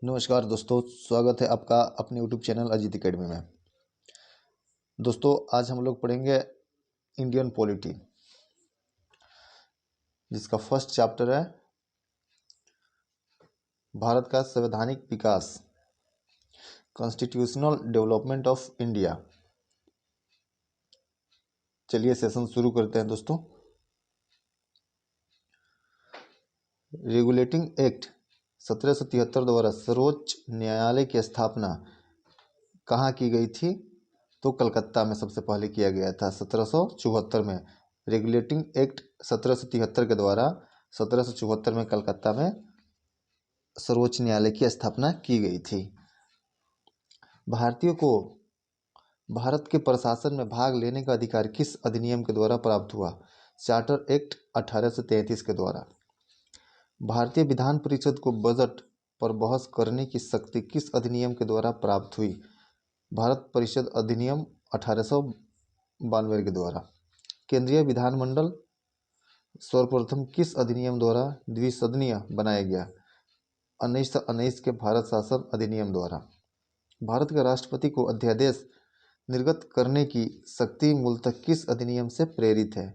नमस्कार दोस्तों, स्वागत है आपका अपने यूट्यूब चैनल अजीत एकेडमी में। दोस्तों, आज हम लोग पढ़ेंगे इंडियन पॉलिटी, जिसका फर्स्ट चैप्टर है भारत का संवैधानिक विकास, कॉन्स्टिट्यूशनल डेवलपमेंट ऑफ इंडिया। चलिए सेशन शुरू करते हैं दोस्तों। रेगुलेटिंग एक्ट 1773 द्वारा सर्वोच्च न्यायालय की स्थापना कहाँ की गई थी? तो कलकत्ता में सबसे पहले किया गया था 1774 में। रेगुलेटिंग एक्ट 1773 के द्वारा 1774 में कलकत्ता में सर्वोच्च न्यायालय की स्थापना की गई थी। भारतीयों को भारत के प्रशासन में भाग लेने का अधिकार किस अधिनियम के द्वारा प्राप्त हुआ? चार्टर एक्ट 1833 के द्वारा। भारतीय विधान परिषद को बजट पर बहस करने की शक्ति किस अधिनियम के द्वारा प्राप्त हुई? भारत परिषद अधिनियम 1892 के द्वारा। केंद्रीय विधानमंडल सर्वप्रथम किस अधिनियम द्वारा द्विसदनीय बनाया गया? 1919 के भारत शासन अधिनियम द्वारा। भारत के राष्ट्रपति को अध्यादेश निर्गत करने की शक्ति मूलतः किस अधिनियम से प्रेरित है?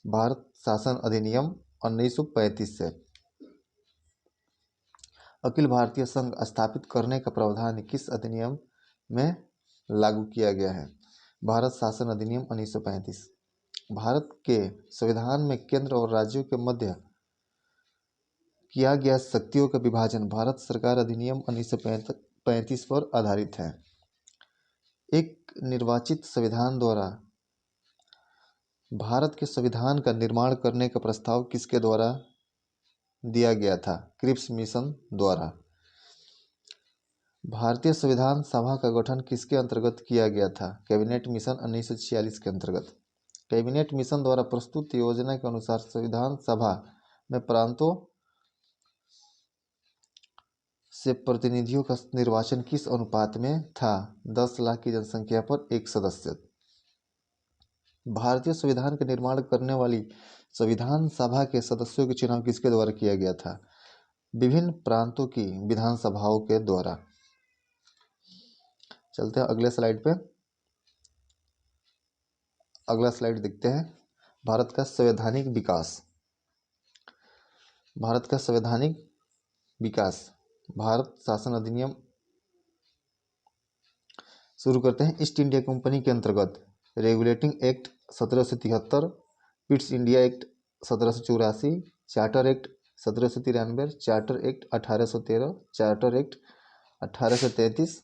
भारत शासन अधिनियम 1935 से। अखिल भारतीय संघ स्थापित करने का प्रावधान किस अधिनियम में लागू किया गया है? भारत शासन अधिनियम 1935। भारत के संविधान में केंद्र और राज्यों के मध्य किया गया शक्तियों का विभाजन भारत सरकार अधिनियम 1935 पर आधारित है। एक निर्वाचित संविधान द्वारा भारत के संविधान का निर्माण करने का प्रस्ताव किसके द्वारा दिया गया था? क्रिप्स मिशन द्वारा। भारतीय संविधान सभा का गठन किसके अंतर्गत किया गया था? कैबिनेट मिशन 1946 के अंतर्गत। कैबिनेट मिशन द्वारा प्रस्तुत योजना के अनुसार संविधान सभा में प्रांतों से प्रतिनिधियों का निर्वाचन किस अनुपात में था? 10 लाख की जनसंख्या पर एक सदस्य। भारतीय संविधान का निर्माण करने वाली संविधान सभा के सदस्यों के चुनाव किसके द्वारा किया गया था? विभिन्न प्रांतों की विधानसभाओं के द्वारा। चलते हैं अगले स्लाइड पे। अगला स्लाइड देखते हैं। भारत का संवैधानिक विकास। भारत का संवैधानिक विकास भारत शासन अधिनियम शुरू करते हैं। ईस्ट इंडिया कंपनी के अंतर्गत regulating act 1773, Pitt's India act 1784, charter act 1793, charter act 1813, charter act 1833,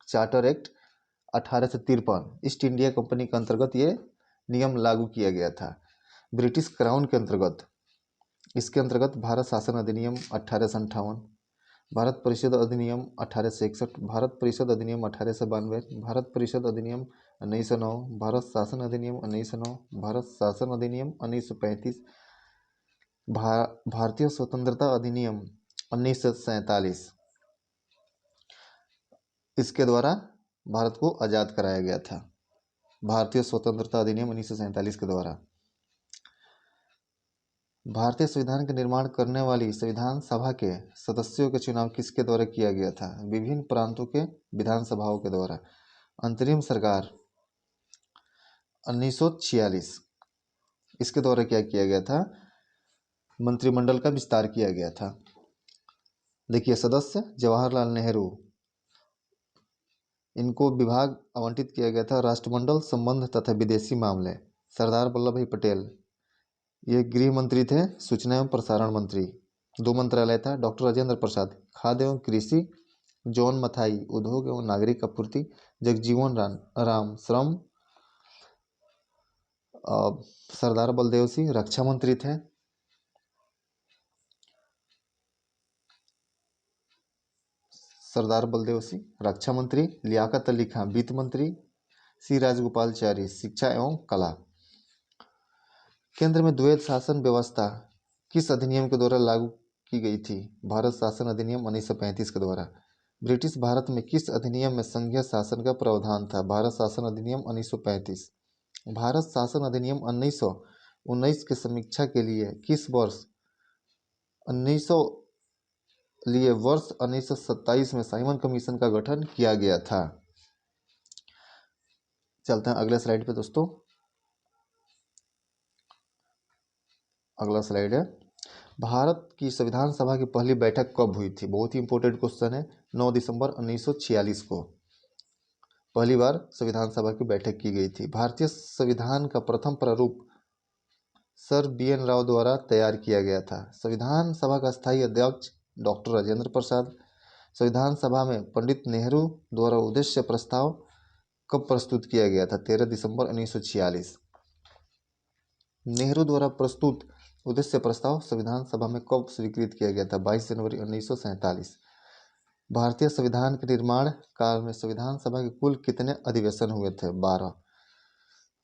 charter act 1853 east India company के अंतर्गत ये नियम लागू किया गया था। ब्रिटिश क्राउन के अंतर्गत इसके अंतर्गत भारत शासन अधिनियम 1858, भारत परिषद अधिनियम 1861, भारत परिषद अधिनियम 1892, भारत परिषद अधिनियम 1909, भारत शासन अधिनियम 1909, भारत शासन अधिनियम 1935, भारतीय स्वतंत्रता अधिनियम 1947 इसके द्वारा भारत को आज़ाद कराया गया था। भारतीय स्वतंत्रता अधिनियम 1947 के द्वारा। भारतीय संविधान का निर्माण करने वाली संविधान सभा के सदस्यों के चुनाव किसके द्वारा किया गया था? विभिन्न प्रांतों के विधानसभाओं के द्वारा। अंतरिम सरकार 1946 इसके द्वारा क्या किया गया था? मंत्रिमंडल का विस्तार किया गया था। देखिए, सदस्य जवाहरलाल नेहरू, इनको विभाग आवंटित किया गया था। राष्ट्रमंडल संबंध तथा विदेशी मामले सरदार वल्लभ भाई पटेल, ये गृह मंत्री थे। सूचना एवं प्रसारण मंत्री, 2 मंत्रालय था। डॉक्टर राजेंद्र प्रसाद, खाद्य एवं कृषि। जॉन मथाई, उद्योग एवं नागरिक आपूर्ति। जगजीवन राम, श्रम। सरदार बलदेव सिंह रक्षा मंत्री थे। सरदार बलदेव सिंह रक्षा मंत्री। लियाकत अली खां वित्त मंत्री। सी राजगोपालचारी शिक्षा एवं कला। केंद्र में द्वैध शासन व्यवस्था किस अधिनियम के द्वारा लागू की गई थी? भारत शासन अधिनियम 1935 के द्वारा। ब्रिटिश भारत में किस अधिनियम में संघीय शासन का प्रावधान था? भारत शासन अधिनियम 1935। भारत शासन अधिनियम 1919 की समीक्षा के लिए किस वर्ष 1900 लिए वर्ष 1927 में साइमन कमीशन का गठन किया गया था। चलते हैं अगले स्लाइड पे दोस्तों। अगला स्लाइड है, भारत की संविधान सभा की पहली बैठक कब हुई थी? बहुत ही इंपॉर्टेंट क्वेश्चन है। 9 दिसंबर 1946 को पहली बार संविधान सभा की बैठक की गई थी। भारतीय संविधान का प्रथम प्रारूप सर BN राव द्वारा तैयार किया गया था। संविधान सभा का स्थायी अध्यक्ष डॉक्टर राजेंद्र प्रसाद। संविधान सभा में पंडित नेहरू द्वारा उद्देश्य प्रस्ताव कब प्रस्तुत किया गया था? 13 दिसंबर 1946। नेहरू द्वारा प्रस्तुत उद्देश्य प्रस्ताव संविधान सभा में कब स्वीकृत किया गया था? 22 जनवरी 1947। भारतीय संविधान के निर्माण काल में संविधान सभा के कुल कितने अधिवेशन हुए थे? 12।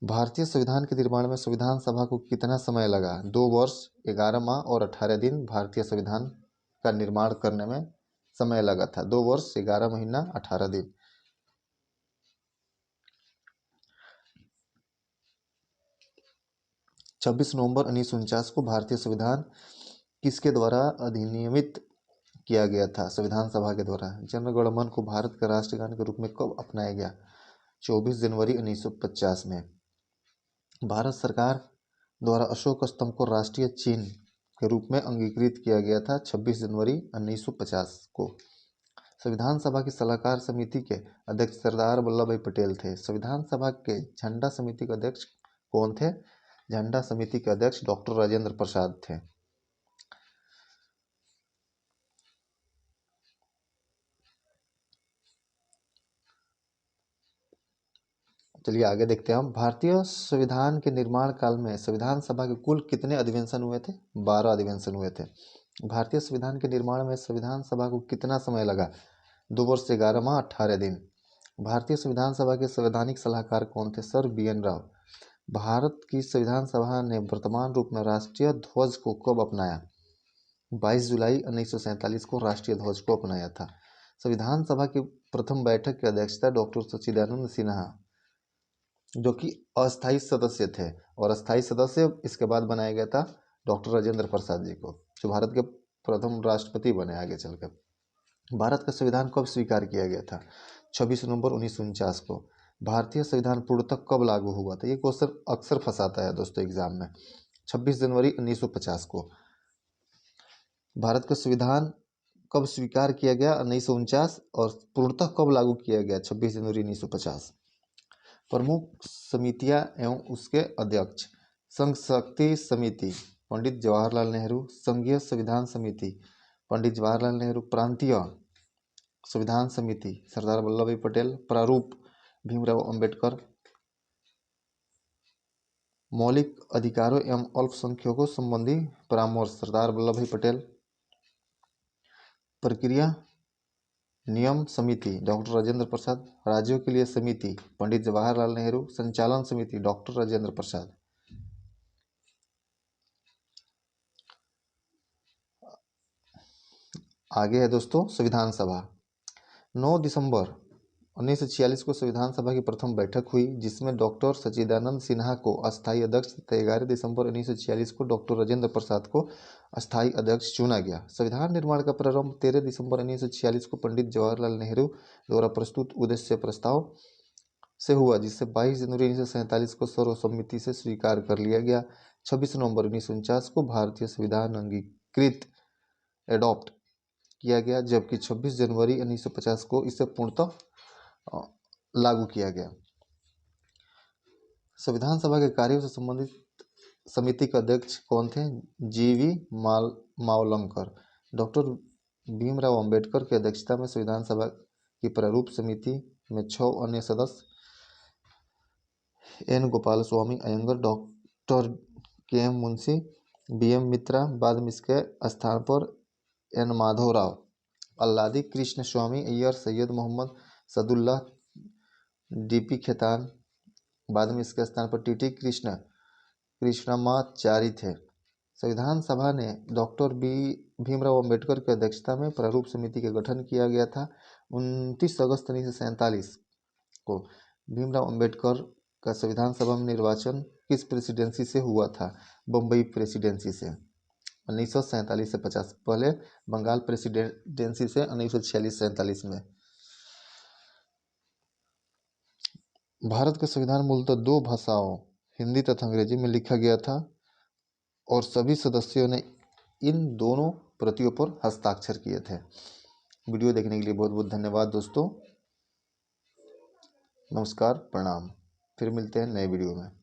भारतीय संविधान के निर्माण में संविधान सभा को कितना समय लगा? 2 वर्ष 11 माह और 18 दिन भारतीय संविधान का निर्माण करने में समय लगा था। 2 वर्ष 11 महीना 18 दिन। 26 नवंबर 1949 को भारतीय संविधान किसके द्वारा अधिनियमित किया गया था? संविधान सभा के द्वारा। जन गण मन को भारत का राष्ट्रगान के रूप में कब अपनाया गया? 24 जनवरी 1950 में। भारत सरकार द्वारा अशोक स्तंभ को राष्ट्रीय चिन्ह के रूप में अंगीकृत किया गया था 26 जनवरी 1950 को। संविधान सभा की सलाहकार समिति के अध्यक्ष सरदार वल्लभ भाई पटेल थे। संविधान सभा के झंडा समिति के अध्यक्ष कौन थे? झंडा समिति के अध्यक्ष डॉक्टर राजेंद्र प्रसाद थे। चलिए आगे देखते हैं हम। भारतीय संविधान के निर्माण काल में संविधान सभा के कुल कितने अधिवेशन हुए थे? 12 अधिवेशन हुए थे। भारतीय संविधान के निर्माण में संविधान सभा को कितना समय लगा? 2 वर्ष 11 माह 18 दिन। भारतीय संविधान सभा के संवैधानिक सलाहकार कौन थे? Sir BN Rao. भारत की संविधान सभा ने वर्तमान रूप में राष्ट्रीय ध्वज को कब अपनाया? 22 जुलाई 1947 को राष्ट्रीय ध्वज को अपनाया था। संविधान सभा की प्रथम बैठक की अध्यक्षता डॉक्टर सच्चिदानंद सिन्हा, जो कि अस्थायी सदस्य थे, और अस्थायी सदस्य इसके बाद बनाया गया था डॉक्टर राजेंद्र प्रसाद जी को, जो भारत के प्रथम राष्ट्रपति बने आगे चलकर। भारत का संविधान कब स्वीकार किया गया था? 26 नवंबर 1949 को। भारतीय संविधान पूर्णतः कब लागू हुआ था? ये क्वेश्चन अक्सर फंसाता है दोस्तों एग्जाम में। 26 जनवरी 1950 को। भारत का संविधान कब स्वीकार किया गया? 1949। और पूर्णतः कब लागू किया गया? 26 जनवरी 1950। प्रमुख समितियां एवं उसके अध्यक्ष: संघ शक्ति समिति पंडित जवाहरलाल नेहरू, संघीय संविधान समिति पंडित जवाहरलाल नेहरू, प्रांतीय संविधान समिति सरदार वल्लभ भाई पटेल, प्रारूप भीमराव अंबेडकर, मौलिक अधिकारों एवं अल्पसंख्यकों संबंधी परामर्श सरदार वल्लभ भाई पटेल, प्रक्रिया नियम समिति डॉक्टर राजेंद्र प्रसाद, राज्यों के लिए समिति पंडित जवाहरलाल नेहरू, संचालन समिति डॉक्टर राजेंद्र प्रसाद। आगे है दोस्तों संविधान सभा। 9 दिसंबर 1946 को संविधान सभा की प्रथम बैठक हुई, जिसमें डॉक्टर सच्चिदानंद सिन्हा को अस्थायी अध्यक्ष तथा 11 दिसंबर 1946 को डॉक्टर राजेंद्र प्रसाद को अस्थायी अध्यक्ष चुना गया। संविधान निर्माण का प्रारंभ 13 दिसंबर 1946 को पंडित जवाहरलाल नेहरू द्वारा प्रस्तुत उद्देश्य प्रस्ताव से हुआ, जिसे 22 जनवरी 1947 को सर्वसम्मति से स्वीकार कर लिया गया। 26 नवंबर 1949 को भारतीय संविधान अंगीकृत एडॉप्ट किया गया, जबकि 26 जनवरी 1950 को इसे पूर्णतः लागू किया गया। संविधान सभा के कार्यों से संबंधित समिति के अध्यक्ष कौन थे? GV मावलंकर। डॉक्टर भीमराव अंबेडकर की अध्यक्षता में संविधान सभा की प्रारूप समिति में 6 अन्य सदस्य N Gopalaswami Ayyangar, doctor KM Munshi, BM Mitra, बाद में इसके स्थान पर N माधवराव, अल्लादी कृष्ण स्वामी अय्यर, सैयद मोहम्मद सदुल्ला, DP खेतान, बाद में इसके स्थान पर TT कृष्णमाचारी थे। संविधान सभा ने डॉक्टर भीमराव अंबेडकर की अध्यक्षता में प्रारूप समिति का गठन किया गया था। 29 अगस्त 1947 को भीमराव अंबेडकर का संविधान सभा में निर्वाचन किस प्रेसिडेंसी से हुआ था? बम्बई प्रेसिडेंसी से। 1947 से 50, पहले बंगाल प्रेसिडेंसी से 1946-47 में। भारत का संविधान मूलतः दो भाषाओं हिंदी तथा अंग्रेजी में लिखा गया था और सभी सदस्यों ने इन दोनों प्रतियों पर हस्ताक्षर किए थे। वीडियो देखने के लिए बहुत बहुत धन्यवाद दोस्तों। नमस्कार, प्रणाम। फिर मिलते हैं नए वीडियो में।